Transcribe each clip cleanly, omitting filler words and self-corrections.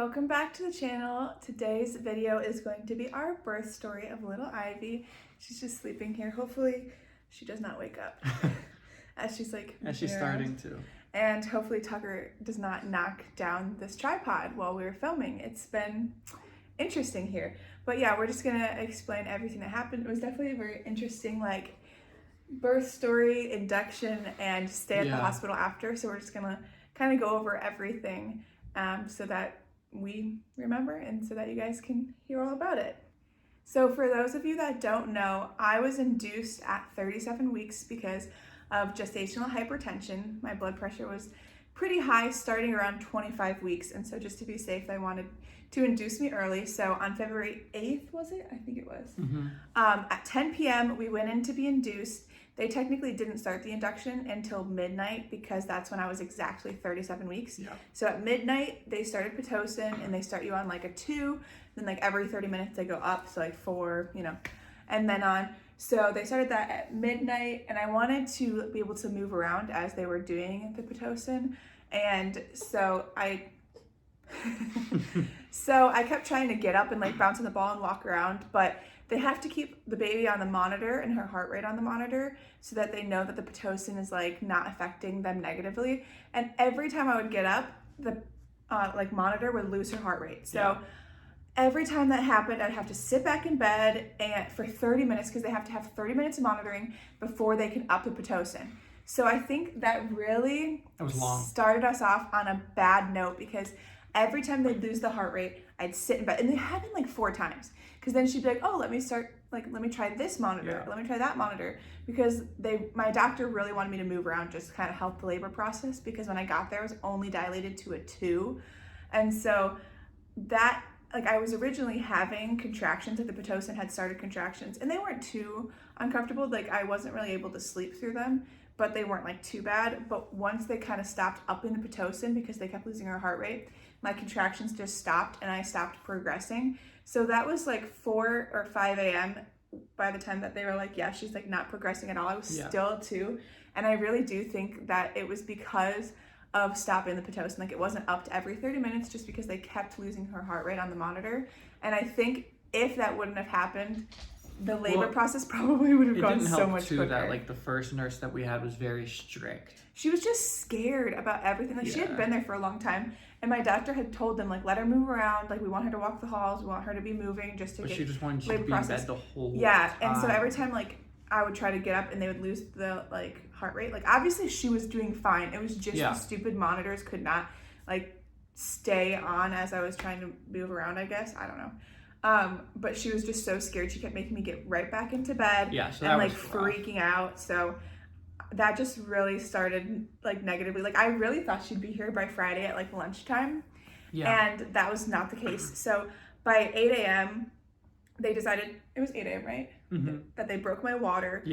Welcome back to the channel. Today's video is going to be our birth story of little Ivy. She's just sleeping here. Hopefully she does not wake up as she's starting to. And hopefully Tucker does not knock down this tripod while we were filming. It's been interesting here. But yeah, we're just gonna explain everything that happened. It was definitely a very interesting birth story, induction, and stay at the hospital after. So we're just gonna kind of go over everything so that we remember and so that you guys can hear all about it. So for those of you that don't know, I was induced at 37 weeks because of gestational hypertension. My blood pressure was pretty high starting around 25 weeks, and so just to be safe, they wanted to induce me early. So on February 8th, was it? I think it was. At 10 p.m. we went in to be induced. They technically didn't start the induction until midnight because that's when I was exactly 37 weeks. Yeah. So at midnight, they started Pitocin, and they start you on a 2, then every 30 minutes they go up, so 4, and then on. So they started that at midnight, and I wanted to be able to move around as they were doing the Pitocin, and so I kept trying to get up and bounce on the ball and walk around, but they have to keep the baby on the monitor and her heart rate on the monitor so that they know that the Pitocin is not affecting them negatively. And every time I would get up, the monitor would lose her heart rate. So every time that happened, I'd have to sit back in bed and for 30 minutes because they have to have 30 minutes of monitoring before they can up the Pitocin. So I think that really started us off on a bad note because every time they'd lose the heart rate, I'd sit in bed. And it happened 4 times. Because then she'd be like, oh, let me try this monitor. Let me try that monitor. Because my doctor really wanted me to move around just to kind of help the labor process. Because when I got there, I was only dilated to a 2. And so that, I was originally having contractions. The Pitocin had started contractions. And they weren't too uncomfortable. I wasn't really able to sleep through them. But they weren't too bad. But once they kind of stopped upping the Pitocin because they kept losing her heart rate, my contractions just stopped and I stopped progressing. So that was 4 or 5 a.m. by the time that they were yeah, she's not progressing at all. I was still 2. And I really do think that it was because of stopping the Pitocin. It wasn't up to every 30 minutes just because they kept losing her heart rate on the monitor. And I think if that wouldn't have happened, the labor process probably would have gone so much quicker. That the first nurse that we had was very strict. She was just scared about everything. She had been there for a long time, and my doctor had told them let her move around. We want her to walk the halls. We want her to be moving just to get. But she just wanted you to be in bed the whole time. And so every time I would try to get up and they would lose the heart rate. Obviously she was doing fine. It was just the stupid monitors could not stay on as I was trying to move around. I guess I don't know. But she was just so scared. She kept making me get right back into bed and freaking out. So that just really started negatively. I really thought she'd be here by Friday at lunchtime. And that was not the case. So by 8 a.m. they decided, it was 8 a.m. right? That they broke my water.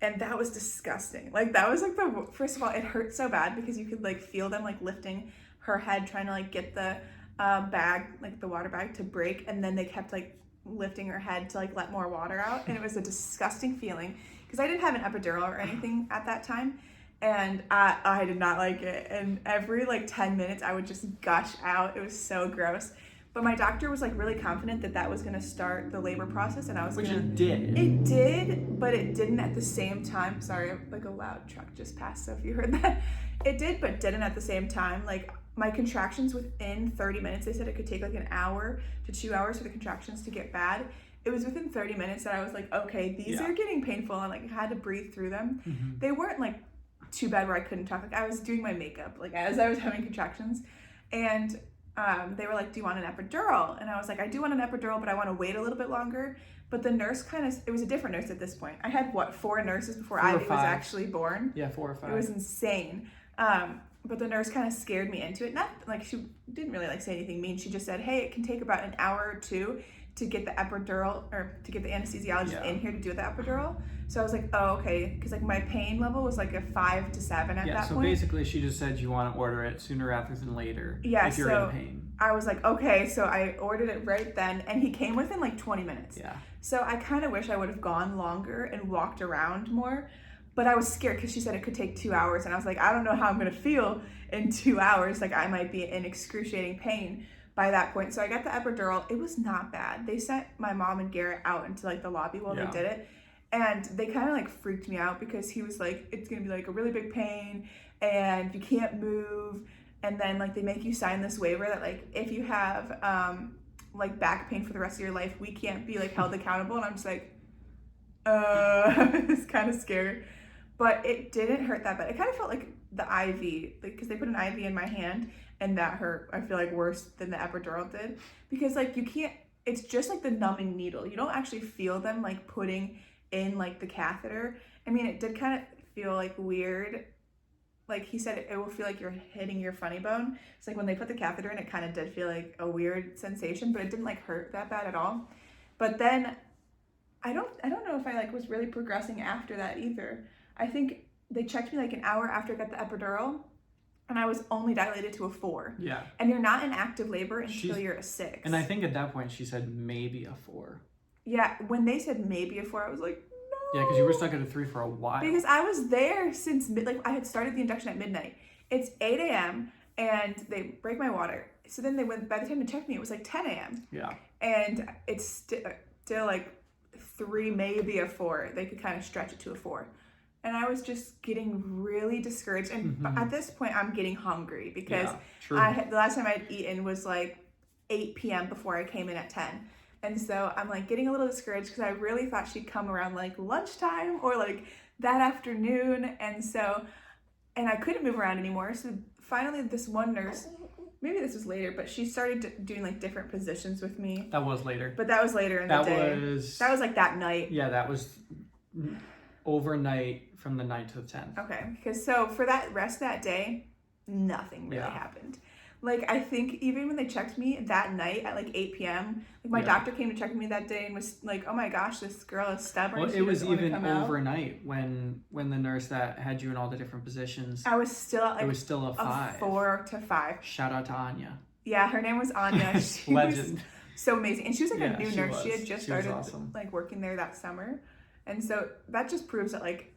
And that was disgusting. That was first of all, it hurt so bad because you could feel them lifting her head trying to get the bag, the water bag to break, and then they kept lifting her head to let more water out, and it was a disgusting feeling because I didn't have an epidural or anything at that time, and I did not like it, and every 10 minutes I would just gush out. It was so gross. But my doctor was really confident that that was going to start the labor process, and I was it did. It did, but it didn't at the same time. Sorry, a loud truck just passed, so if you heard that. It did, but didn't at the same time. My contractions within 30 minutes, they said it could take an hour to 2 hours for the contractions to get bad. It was within 30 minutes that I was okay, these are getting painful, and I had to breathe through them. They weren't too bad where I couldn't talk. I was doing my makeup as I was having contractions, and they were do you want an epidural? And I was I do want an epidural, but I want to wait a little bit longer. But the nurse it was a different nurse at this point. I had 4 nurses before Ivy was actually born. 4 or 5. It was insane. But the nurse kind of scared me into it. Not she didn't really say anything mean. She just said, hey, it can take about an hour or 2 to get the epidural or to get the anesthesiologist in here to do the epidural. So I was oh, okay. Because my pain level was a 5 to 7 at that point. So basically she just said you want to order it sooner rather than later if you're in pain. I was okay. So I ordered it right then, and he came within 20 minutes. So I kind of wish I would have gone longer and walked around more. But I was scared because she said it could take 2 hours, and I was I don't know how I'm going to feel in 2 hours. I might be in excruciating pain. by that point. So I got the epidural. It was not bad. They sent my mom and Garrett out into like the lobby while they did it. And they kind of like freaked me out because he was like, it's going to be like a really big pain and you can't move. And then like they make you sign this waiver that like if you have like back pain for the rest of your life, we can't be like held accountable. And I'm just like, it's kind of scared. But it didn't hurt that bad. It kind of felt like the IV, like because they put an IV in my hand and that hurt, I feel like, worse than the epidural did. Because like you can't, it's just like the numbing needle. You don't actually feel them like putting in like the catheter. I mean, it did kind of feel like weird. Like he said, it will feel like you're hitting your funny bone. It's like when they put the catheter in, it kind of did feel like a weird sensation, but it didn't like hurt that bad at all. But then I don't know if I like was really progressing after that either. I think they checked me like an hour after I got the epidural and I was only dilated to a 4. Yeah. And you're not in active labor until you're a 6. And I think at that point she said maybe a 4. Yeah, when they said maybe a 4, I was like, no. Yeah, because you were stuck at a 3 for a while. Because I was there since like I had started the induction at midnight. It's 8 a.m. and they break my water. So then they went, by the time they checked me, it was like 10 a.m. Yeah. And it's still like 3, maybe a 4. They could kind of stretch it to a 4. And I was just getting really discouraged. And at this point, I'm getting hungry because the last time I'd eaten was like 8 p.m. before I came in at 10. And so I'm like getting a little discouraged because I really thought she'd come around like lunchtime or like that afternoon. And I couldn't move around anymore. So finally this one nurse, maybe this was later, but she started doing like different positions with me. That was later. But that was later in the day. That was like that night. Yeah, that was overnight from the 9th to the 10th. Okay, because so for that rest of that day, nothing really happened. Like I think even when they checked me that night at like 8 p.m., like my doctor came to check me that day and was like, "Oh my gosh, this girl is stubborn." Well, it was even overnight when the nurse that had you in all the different positions. I was still at like it was still a 5. 4 to 5. Shout out to Anya. Yeah, her name was Anya. She Legend. Was so amazing, and she was like a new nurse. She had just started awesome. Like working there that summer, and so that just proves that like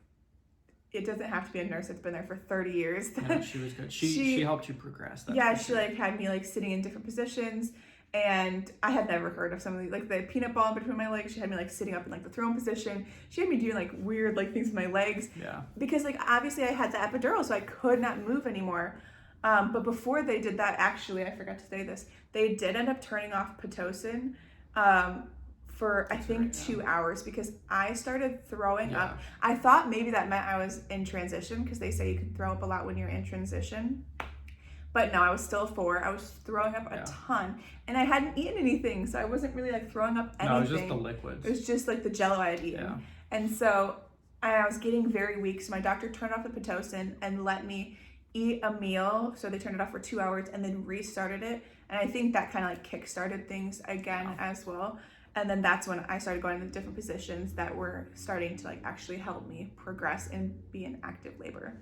it doesn't have to be a nurse that's been there for 30 years. No, she was good. She helped you progress. She like had me like sitting in different positions, and I had never heard of some of the like the peanut ball in between my legs. She had me like sitting up in like the throne position. She had me doing like weird like things with my legs. Yeah. Because like obviously I had the epidural, so I could not move anymore. But before they did that, actually, I forgot to say this. They did end up turning off Pitocin. For I think 2 hours because I started throwing up. I thought maybe that meant I was in transition because they say you can throw up a lot when you're in transition. But no, I was still 4. I was throwing up a ton and I hadn't eaten anything. So I wasn't really like throwing up anything. No, it was just the liquids. It was just like the Jell-O I had eaten. Yeah. And so I was getting very weak. So my doctor turned off the Pitocin and let me eat a meal. So they turned it off for 2 hours and then restarted it. And I think that kind of like kickstarted things again as well. And then that's when I started going to different positions that were starting to like actually help me progress and be in active labor.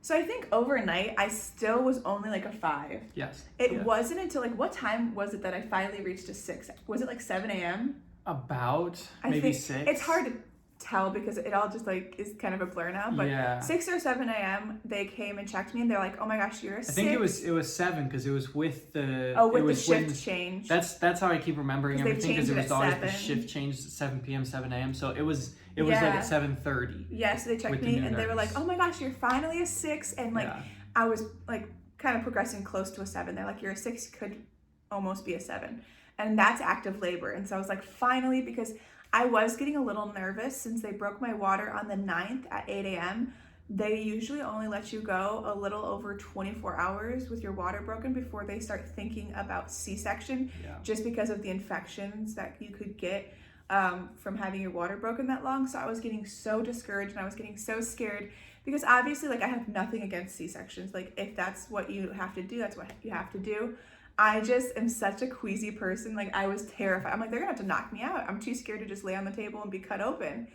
So I think overnight I still was only like a 5. Yes. It wasn't until like, what time was it that I finally reached a 6? Was it like 7 a.m.? About maybe 6. It's hard to tell because it all just like is kind of a blur now, but 6 or 7 a.m. they came and checked me and they're like, "Oh my gosh, you're a 6." I think it was 7 because it was with the the shift change. That's how I keep remembering everything because it was always 7. the shift change at 7 p.m. 7 a.m. So it was like at 7:30. Yeah, so they checked me and they were like, "Oh my gosh, you're finally a 6," and like I was like kind of progressing close to a 7. They're like, "You're a 6, could almost be a 7," and that's active labor. And so I was like, finally, because I was getting a little nervous since they broke my water on the 9th at 8 a.m. They usually only let you go a little over 24 hours with your water broken before they start thinking about C-section, just because of the infections that you could get from having your water broken that long. So I was getting so discouraged and I was getting so scared because obviously like I have nothing against C-sections. Like if that's what you have to do, that's what you have to do. I just am such a queasy person. Like I was terrified. I'm like, they're gonna have to knock me out. I'm too scared to just lay on the table and be cut open.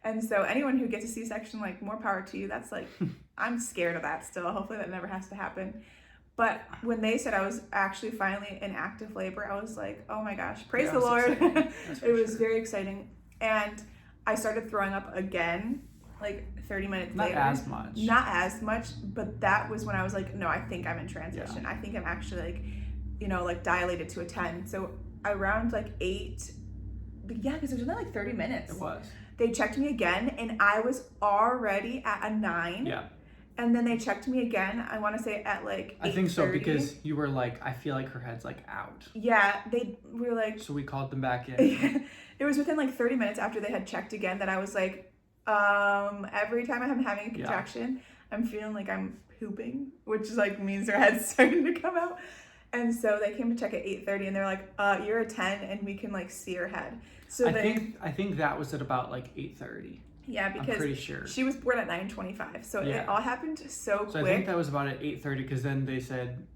And so anyone who gets a C-section, like more power to you. That's like, I'm scared of that still. Hopefully that never has to happen. But when they said I was actually finally in active labor, I was like, oh my gosh, praise the Lord. It was very exciting. And I started throwing up again, like 30 minutes later. Not as much, but that was when I was like, no, I think I'm in transition. I think I'm actually like like dilated to a 10. So around like 8, yeah, because it was only like 30 minutes. It was. They checked me again, and I was already at a 9. Yeah. And then they checked me again, I want to say at like 8:30. I think so, because you were like, I feel like her head's like out. Yeah, they were like... So we called them back in. It was within like 30 minutes after they had checked again that I was like, every time I'm having a contraction, I'm feeling like I'm pooping, which like means their head's starting to come out. And so they came to check at 8:30, and they're like, you're a 10, and we can like see her head. So I think that was at about like 8:30. Yeah, because I'm pretty sure she was born at 9:25, so it all happened so quick. So I think that was about at 8:30, because then they said,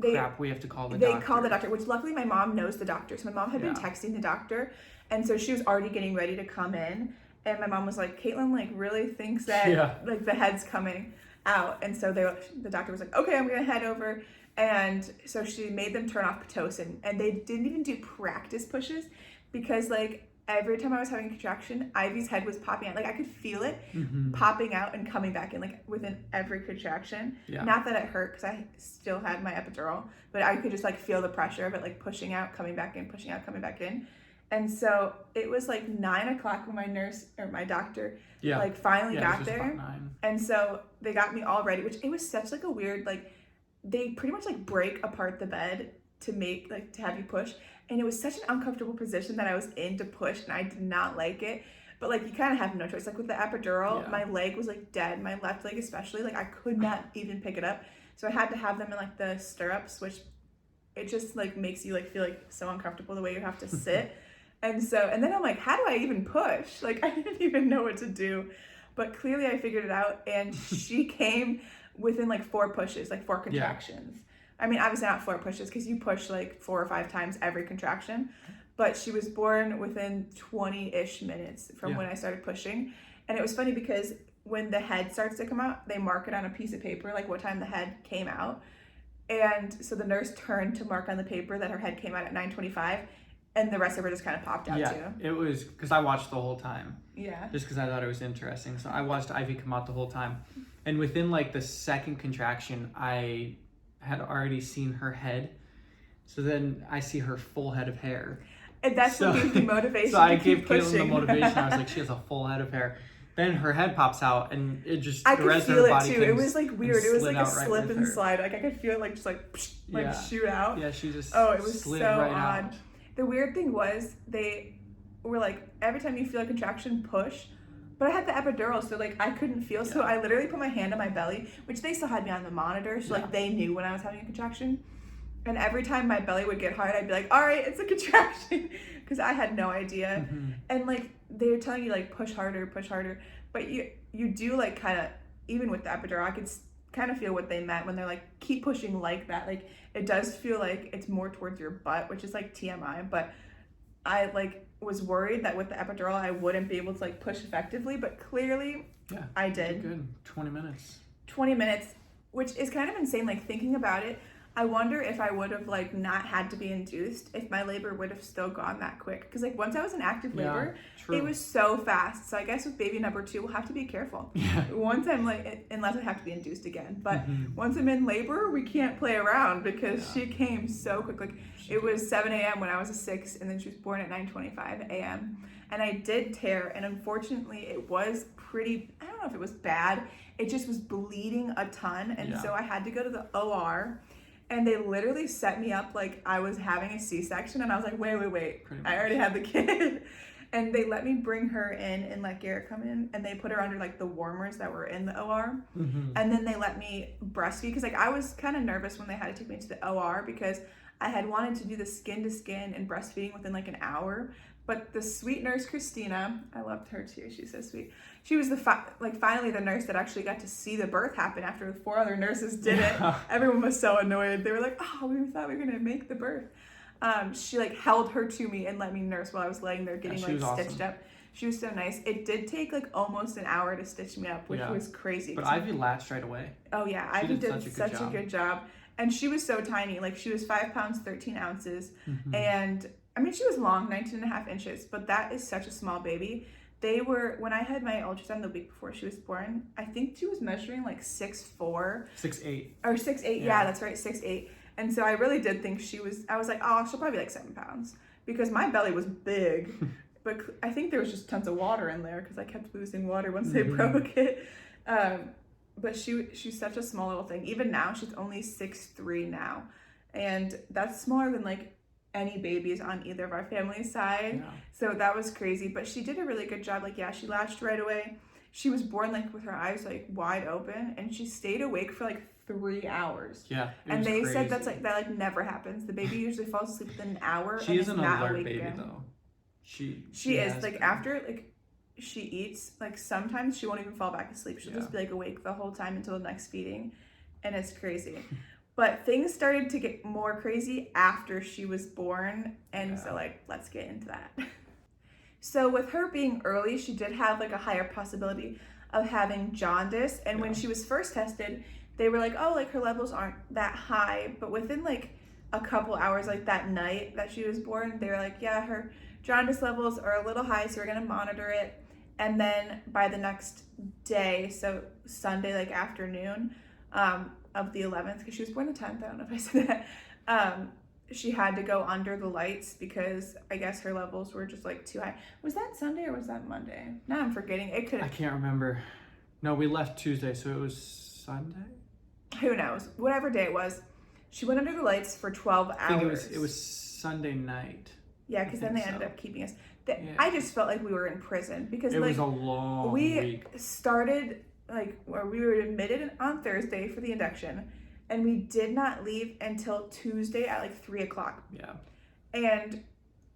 crap, we have to call the doctor. They called the doctor, which luckily my mom knows the doctor. So my mom had been texting the doctor, and so she was already getting ready to come in. And my mom was like, Caitlin like really thinks that like the head's coming out. And so the doctor was like, okay, I'm gonna head over. And so she made them turn off Pitocin, and they didn't even do practice pushes, because like every time I was having a contraction, Ivy's head was popping out. Like I could feel it popping out and coming back in, like within every contraction. Yeah. Not that it hurt, because I still had my epidural, but I could just like feel the pressure of it, like pushing out, coming back in, pushing out, coming back in. And so it was like 9 o'clock when my nurse or my doctor like finally got there. And so they got me all ready, which it was such like a weird, like they pretty much like break apart the bed to make like to have you push. And it was such an uncomfortable position that I was in to push, and I did not like it. But like you kind of have no choice. Like with the epidural, my leg was like dead. My left leg especially, like I could not even pick it up. So I had to have them in like the stirrups, which it just like makes you like feel like so uncomfortable the way you have to sit. And then I'm like, how do I even push? Like I didn't even know what to do. But clearly I figured it out, and she came within like 4 pushes, like 4 contractions. I mean, obviously not 4 pushes, because you push like 4 or 5 times every contraction, but she was born within 20-ish minutes from when I started pushing. And it was funny because when the head starts to come out, they mark it on a piece of paper, like what time the head came out. And so the nurse turned to mark on the paper that her head came out at 9:25, and the rest of her just kind of popped out too. Yeah, it was, because I watched the whole time. Yeah. Just because I thought it was interesting. So I watched Ivy come out the whole time. And within like the second contraction, I had already seen her head. So then I see her full head of hair. And that's what gave me motivation. So I gave Caitlin the motivation. I was like, she has a full head of hair. Then her head pops out, and it just I could feel it too. It was like weird. It was like a slip and slide. Like I could feel it like just like shoot out. Yeah, she just it was slid so right odd. out. The weird thing was they were like, every time you feel a contraction, push. But I had the epidural, so like I couldn't feel. So I literally put my hand on my belly, which they still had me on the monitor, so like they knew when I was having a contraction. And every time my belly would get hard, I'd be like, all right, it's a contraction, because I had no idea. And like they were telling you like push harder, but you do like kind of, even with the epidural, I could kind of feel what they meant when they're like keep pushing like that. Like it does feel like it's more towards your butt, which is like TMI, but I like was worried that with the epidural I wouldn't be able to like push effectively, but clearly I did. Good. 20 minutes, which is kind of insane. Like thinking about it, I wonder if I would have like not had to be induced, if my labor would have still gone that quick. Because like once I was in active labor, it was so fast. So I guess with baby number 2, we'll have to be careful. Once I'm like, unless I have to be induced again. But once I'm in labor, we can't play around, because she came so quick. Like it was 7 a.m. when I was a 6, and then she was born at 9:25 a.m. And I did tear, and unfortunately it was pretty, I don't know if it was bad. It just was bleeding a ton. And so I had to go to the OR. And they literally set me up like I was having a C-section, and I was like, wait, I already had the kid. And they let me bring her in and let Garrett come in, and they put her under like the warmers that were in the OR. And then they let me breastfeed, because like I was kind of nervous when they had to take me to the OR, because I had wanted to do the skin to skin and breastfeeding within like an hour. But the sweet nurse, Christina, I loved her too. She's so sweet. She was finally the nurse that actually got to see the birth happen after 4 other nurses did it. Everyone was so annoyed. They were like, oh, we thought we were going to make the birth. She like held her to me and let me nurse while I was laying there getting like stitched up. She was so nice. It did take like almost an hour to stitch me up, which was crazy. But Ivy latched right away. Oh yeah, Ivy did such a good job. And she was so tiny. Like she was 5 pounds, 13 ounces. And I mean, she was long, 19.5 inches, but that is such a small baby. They were, when I had my ultrasound the week before she was born, I think she was measuring like 6'4". 6'8". Or 6'8", yeah, that's right, 6'8". And so I really did think I was like, oh, she'll probably be like 7 pounds because my belly was big. But I think there was just tons of water in there because I kept losing water once they broke it. But she's such a small little thing. Even now, she's only 6'3" now. And that's smaller than like any babies on either of our family's side. Yeah. So that was crazy. But she did a really good job. Like, yeah, she latched right away. She was born like with her eyes like wide open, and she stayed awake for like 3 hours. Yeah. And they said that never happens. The baby usually falls asleep within an hour. She is an alert baby again. Though. She is like after like she eats, like sometimes she won't even fall back asleep. She'll just be like awake the whole time until the next feeding, and it's crazy. But things started to get more crazy after she was born, and so like let's get into that. So with her being early, she did have like a higher possibility of having jaundice, and when she was first tested, they were like, oh, like her levels aren't that high, but within like a couple hours, like that night that she was born, they were like, yeah, her jaundice levels are a little high, so we're gonna monitor it. And then by the next day, so Sunday like afternoon of the 11th, because she was born the 10th, I don't know if I said that, she had to go under the lights because I guess her levels were just like too high. Was that Sunday or was that Monday? Now I'm forgetting. I can't remember. No, we left Tuesday, so it was Sunday? Who knows? Whatever day it was, she went under the lights for 12 hours. I think it was Sunday night. Yeah, because then they ended up keeping us. I just felt like we were in prison because it was a long week. Started like where we were admitted on Thursday for the induction, and we did not leave until Tuesday at like 3:00. Yeah. And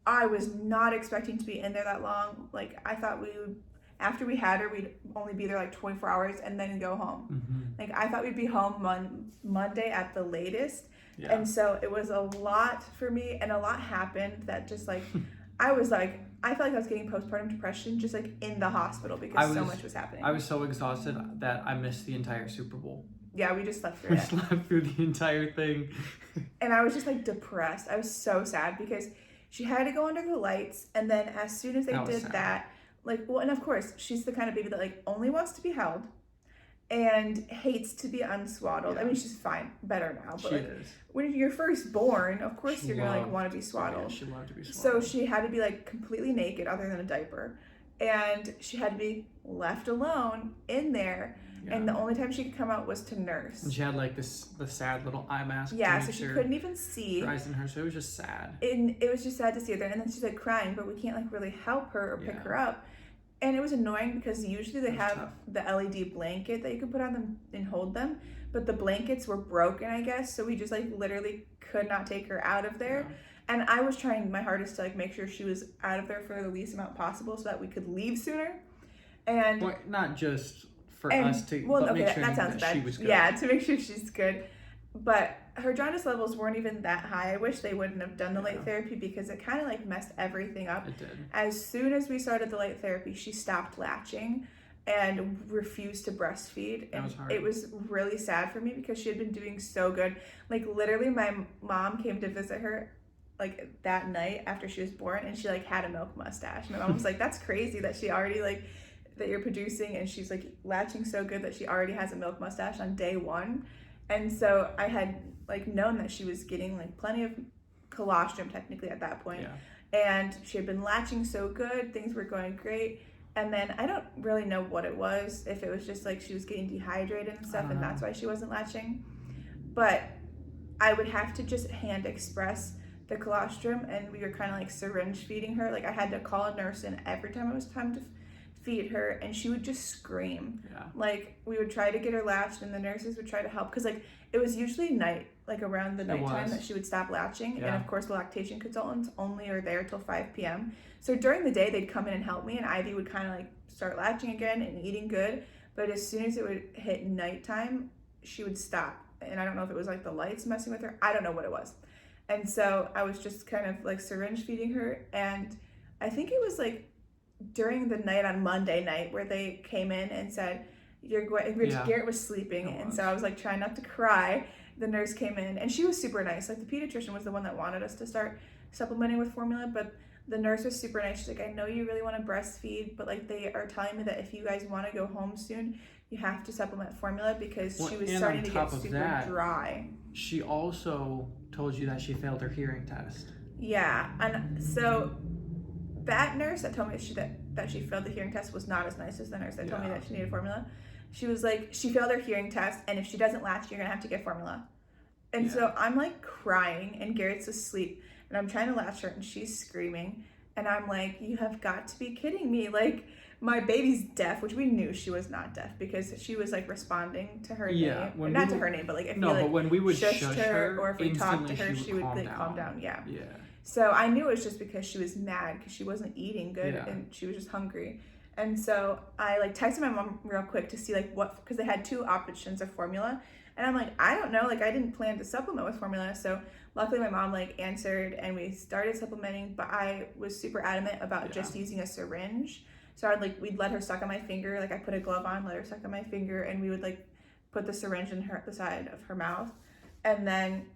I was not expecting to be in there that long. Like I thought we would, after we had her, we'd only be there like 24 hours and then go home. Mm-hmm. Like I thought we'd be home Monday at the latest. Yeah. And so it was a lot for me, and a lot happened that just like, I was like, I felt like I was getting postpartum depression just like in the hospital because so much was happening. I was so exhausted that I missed the entire Super Bowl. Yeah, we just slept through We it. slept through the entire thing. And I was just like depressed. I was so sad because she had to go under the lights, and then as soon as they did that, like, well, and of course, she's the kind of baby that like only wants to be held and hates to be unswaddled. Yeah. I mean, she's fine, better now, but like, when you're first born, of course you're gonna like want to be swaddled. Yeah, she loved to be swaddled. So she had to be like completely naked other than a diaper, and she had to be left alone in there. Yeah. And the only time she could come out was to nurse. And she had like the sad little eye mask. Yeah, so she couldn't even see. Her eyes in her, so it was just sad. And it was just sad to see her there. And then she's like crying, but we can't like really help her or pick her up. And it was annoying because usually they have the LED blanket that you can put on them and hold them, but the blankets were broken, I guess. So we just like literally could not take her out of there. Yeah. And I was trying my hardest to like make sure she was out of there for the least amount possible so that we could leave sooner. And well, not just for us to, but make sure that she was good. Yeah, to make sure she's good. But her jaundice levels weren't even that high. I wish they wouldn't have done the light therapy because it kind of like messed everything up. It did. As soon as we started the light therapy, she stopped latching and refused to breastfeed. And it was really sad for me because she had been doing so good. Like literally my mom came to visit her like that night after she was born, and she like had a milk mustache. My mom was like, that's crazy that she already like, that you're producing, and she's like latching so good that she already has a milk mustache on day 1. And so I had like known that she was getting like plenty of colostrum technically at that point. Yeah. And she had been latching so good, things were going great. And then I don't really know what it was, if it was just like she was getting dehydrated and stuff and that's why she wasn't latching. But I would have to just hand express the colostrum, and we were kind of like syringe feeding her. Like I had to call a nurse in every time it was time to feed her, and she would just scream. Yeah. Like we would try to get her latched, and the nurses would try to help because like it was usually night, like around the nighttime that she would stop latching. Yeah. And of course the lactation consultants only are there till 5 p.m. So during the day they'd come in and help me, and Ivy would kind of like start latching again and eating good. But as soon as it would hit nighttime, she would stop. And I don't know if it was like the lights messing with her. I don't know what it was. And so I was just kind of like syringe feeding her, and I think it was like during the night on Monday night where they came in and said, Garrett was sleeping. And so I was like trying not to cry. The nurse came in, and she was super nice. Like the pediatrician was the one that wanted us to start supplementing with formula, but the nurse was super nice. She's like, I know you really want to breastfeed, but like they are telling me that if you guys want to go home soon, you have to supplement formula because she was starting to get super dry. she also told you that she failed her hearing test. Yeah, and so that nurse that told me that she failed the hearing test was not as nice as the nurse that told me that she needed formula. She was like, she failed her hearing test, and if she doesn't latch, you're gonna have to get formula. And so I'm like crying, and Garrett's asleep, and I'm trying to latch her, and she's screaming, and I'm like, you have got to be kidding me. Like, my baby's deaf, which we knew she was not deaf because she was like responding to her name. Not to her name, but like if but when we would shush her, or if we talked to her, she would like calm down. Yeah. So I knew it was just because she was mad because she wasn't eating good and she was just hungry. And so I like texted my mom real quick to see like what, because they had 2 options of formula. And I'm like, I don't know, like I didn't plan to supplement with formula. So luckily my mom like answered and we started supplementing, but I was super adamant about just using a syringe. So we'd let her suck on my finger. Like I put a glove on, let her suck on my finger, and we would like put the syringe in the side of her mouth and then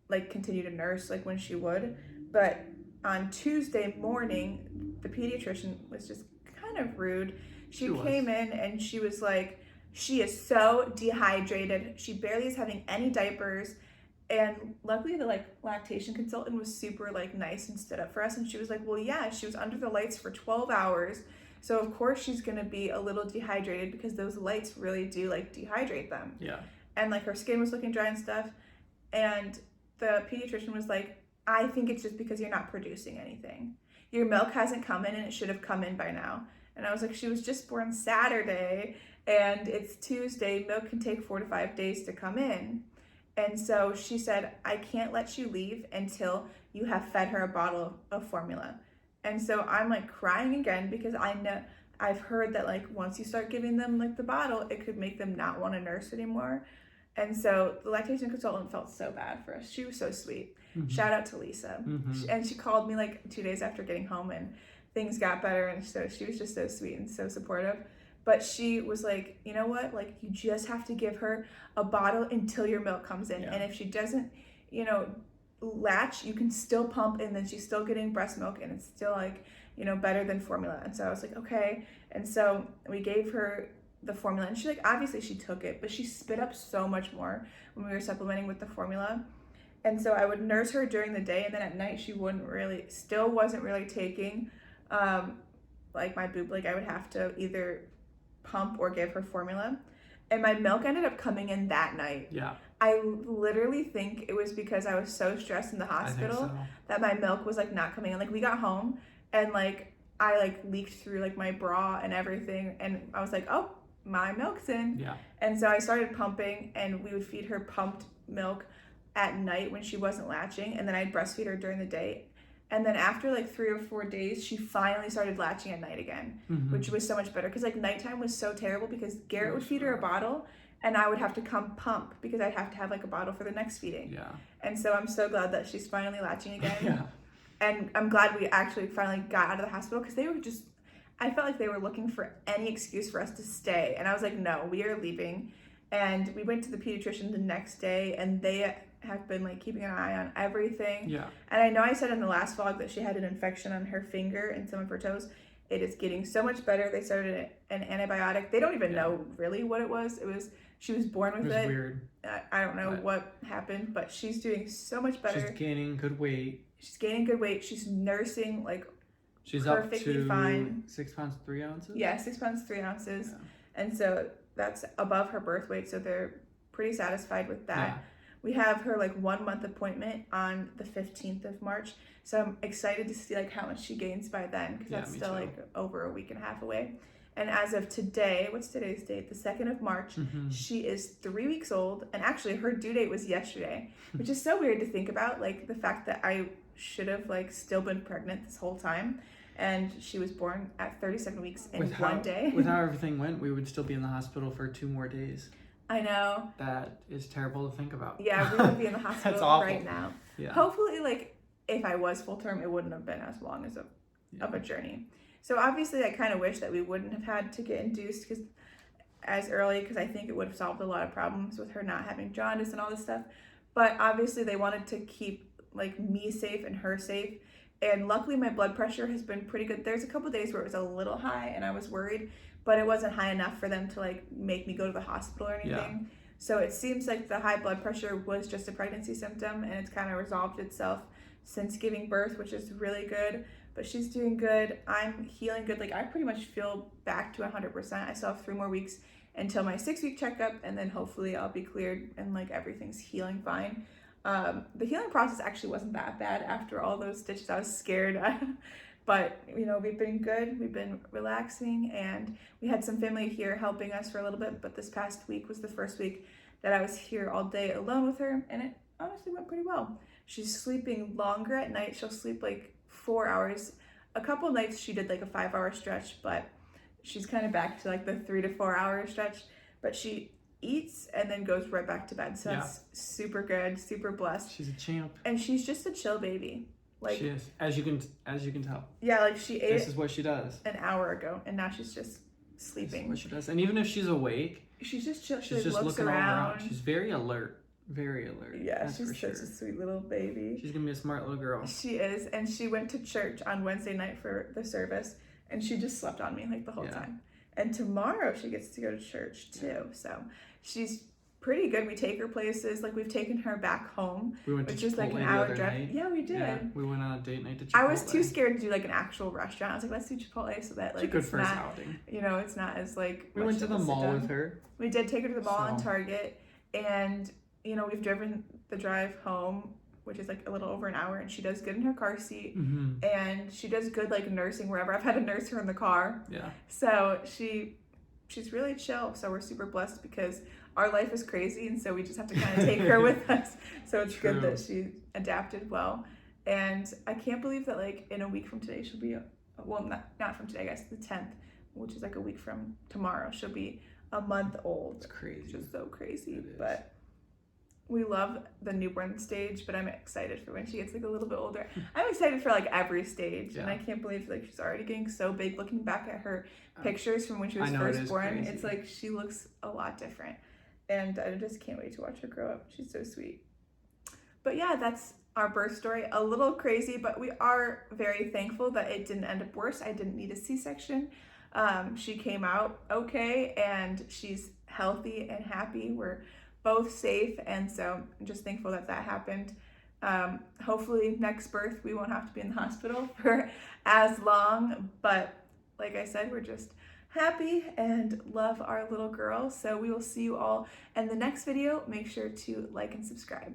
like continue to nurse like when she would. But on Tuesday morning, the pediatrician was just kind of rude. She came in and she was like, she is so dehydrated. She barely is having any diapers. And luckily the like lactation consultant was super like nice and stood up for us. And she was like, well, yeah, she was under the lights for 12 hours. So of course she's gonna be a little dehydrated because those lights really do like dehydrate them. Yeah. And like her skin was looking dry and stuff. And the pediatrician was like, I think it's just because you're not producing anything. Your milk hasn't come in and it should have come in by now. And I was like, she was just born Saturday and it's Tuesday. Milk can take 4 to 5 days to come in. And so she said, I can't let you leave until you have fed her a bottle of formula. And so I'm like crying again because I know I've heard that like once you start giving them like the bottle, it could make them not want to nurse anymore. And so the lactation consultant felt so bad for us. She was so sweet. Shout out to Lisa. And she called me like 2 days after getting home and things got better. And so she was just so sweet and so supportive. But she was like, you know what? Like you just have to give her a bottle until your milk comes in. And if she doesn't, you know, latch, you can still pump and then she's still getting breast milk and it's still like, you know, better than formula. And so I was like, okay. And so we gave her the formula and she like, obviously she took it, but she spit up so much more when we were supplementing with the formula. And so I would nurse her during the day and then at night she still wasn't really taking like my boob. Like I would have to either pump or give her formula. And my milk ended up coming in that night. Yeah. I literally think it was because I was so stressed in the hospital that my milk was like not coming in. Like we got home and like I like leaked through like my bra and everything and I was like, oh, my milk's in. Yeah. And so I started pumping and we would feed her pumped milk at night when she wasn't latching and then I'd breastfeed her during the day. And then after like 3 or 4 days, she finally started latching at night again, which was so much better because like nighttime was so terrible because Garrett would feed her a bottle and I would have to come pump because I'd have to have like a bottle for the next feeding. Yeah. And so I'm so glad that she's finally latching again. And I'm glad we actually finally got out of the hospital because they were just, I felt like they were looking for any excuse for us to stay. And I was like, no, we are leaving. And we went to the pediatrician the next day and they have been like keeping an eye on everything. Yeah. And I know I said in the last vlog that she had an infection on her finger and some of her toes. It is getting so much better. They started an antibiotic. They don't even know really what it was. She was born with it. It was weird. I don't know what happened, but she's doing so much better. She's gaining good weight. She's nursing like she's perfectly up to fine. 6 pounds 3 ounces. Yeah, 6 pounds 3 ounces. Yeah. And so that's above her birth weight. So they're pretty satisfied with that. Yeah. We have her like 1 month appointment on the 15th of March. So I'm excited to see like how much she gains by then because that's still like over a week and a half away. And as of today, what's today's date? The 2nd of March, she is 3 weeks old. And actually her due date was yesterday, which is so weird to think about. Like the fact that I should have like still been pregnant this whole time. And she was born at 37 weeks in 1 day. With how everything went, we would still be in the hospital for 2 more days. I know. That is terrible to think about. Yeah, we would be in the hospital right now. Yeah. Hopefully, like, if I was full term, it wouldn't have been as long as of a journey. So obviously, I kind of wish that we wouldn't have had to get induced as early because I think it would have solved a lot of problems with her not having jaundice and all this stuff. But obviously, they wanted to keep like me safe and her safe. And luckily, my blood pressure has been pretty good. There's a couple days where it was a little high and I was worried, but it wasn't high enough for them to like make me go to the hospital or anything. So it seems like the high blood pressure was just a pregnancy symptom, and it's kind of resolved itself since giving birth, which is really good. But she's doing good. I'm healing good. Like, I pretty much feel back to 100%. I still have 3 more weeks until my 6-week checkup, and then hopefully I'll be cleared and like everything's healing fine. The healing process actually wasn't that bad after all those stitches. I was scared. But, you know, we've been good. We've been relaxing, and we had some family here helping us for a little bit. But this past week was the first week that I was here all day alone with her, and it honestly went pretty well. She's sleeping longer at night. She'll sleep like 4 hours. A couple nights she did like a 5-hour stretch, but she's kind of back to like the 3 to 4 hour stretch. But she eats and then goes right back to bed. So that's super good, super blessed. She's a champ. And she's just a chill baby. Like, she is, as you can tell. Yeah, like she ate. This is what she does. An hour ago, and now she's just sleeping. This is what she does, and even if she's awake, she's just chill. She's just looks looking around. all around. She's very alert. Very alert. Yeah, that's she's for such sure. a sweet little baby. She's gonna be a smart little girl. She is, and she went to church on Wednesday night for the service, and she just slept on me like the whole time. And tomorrow she gets to go to church too. So she's pretty good. We take her places. Like, we've taken her back home, we went to which is like an the hour other drive. night. Yeah, we did. Yeah, we went on a date night to Chipotle. I was too scared to do like an actual restaurant. I was like, let's do Chipotle so that like it's a good it's first not, outing. you know, it's not as like. We went to the mall with her. We did take her to the mall and Target, and you know, we've driven the drive home, which is like a little over an hour, and she does good in her car seat, and she does good like nursing wherever. I've had to nurse her in the car. Yeah. So she's really chill. So we're super blessed because our life is crazy, and so we just have to kind of take her with us. So it's good that she adapted well, and I can't believe that like in a week from today she'll be, well, not from today, I guess, the 10th, which is like a week from tomorrow, she'll be a month old. It's crazy. Which is so crazy, but we love the newborn stage, but I'm excited for when she gets like a little bit older. I'm excited for like every stage, and I can't believe like she's already getting so big. Looking back at her pictures from when she was first born, it's like she looks a lot different, and I just can't wait to watch her grow up. She's so sweet. But yeah, that's our birth story. A little crazy, but we are very thankful that it didn't end up worse. I didn't need a C-section. She came out okay, and she's healthy and happy. We're both safe, and so I'm just thankful that that happened. Hopefully next birth we won't have to be in the hospital for as long, but like I said, we're just happy and love our little girl. So we will see you all in the next video. Make sure to like and subscribe.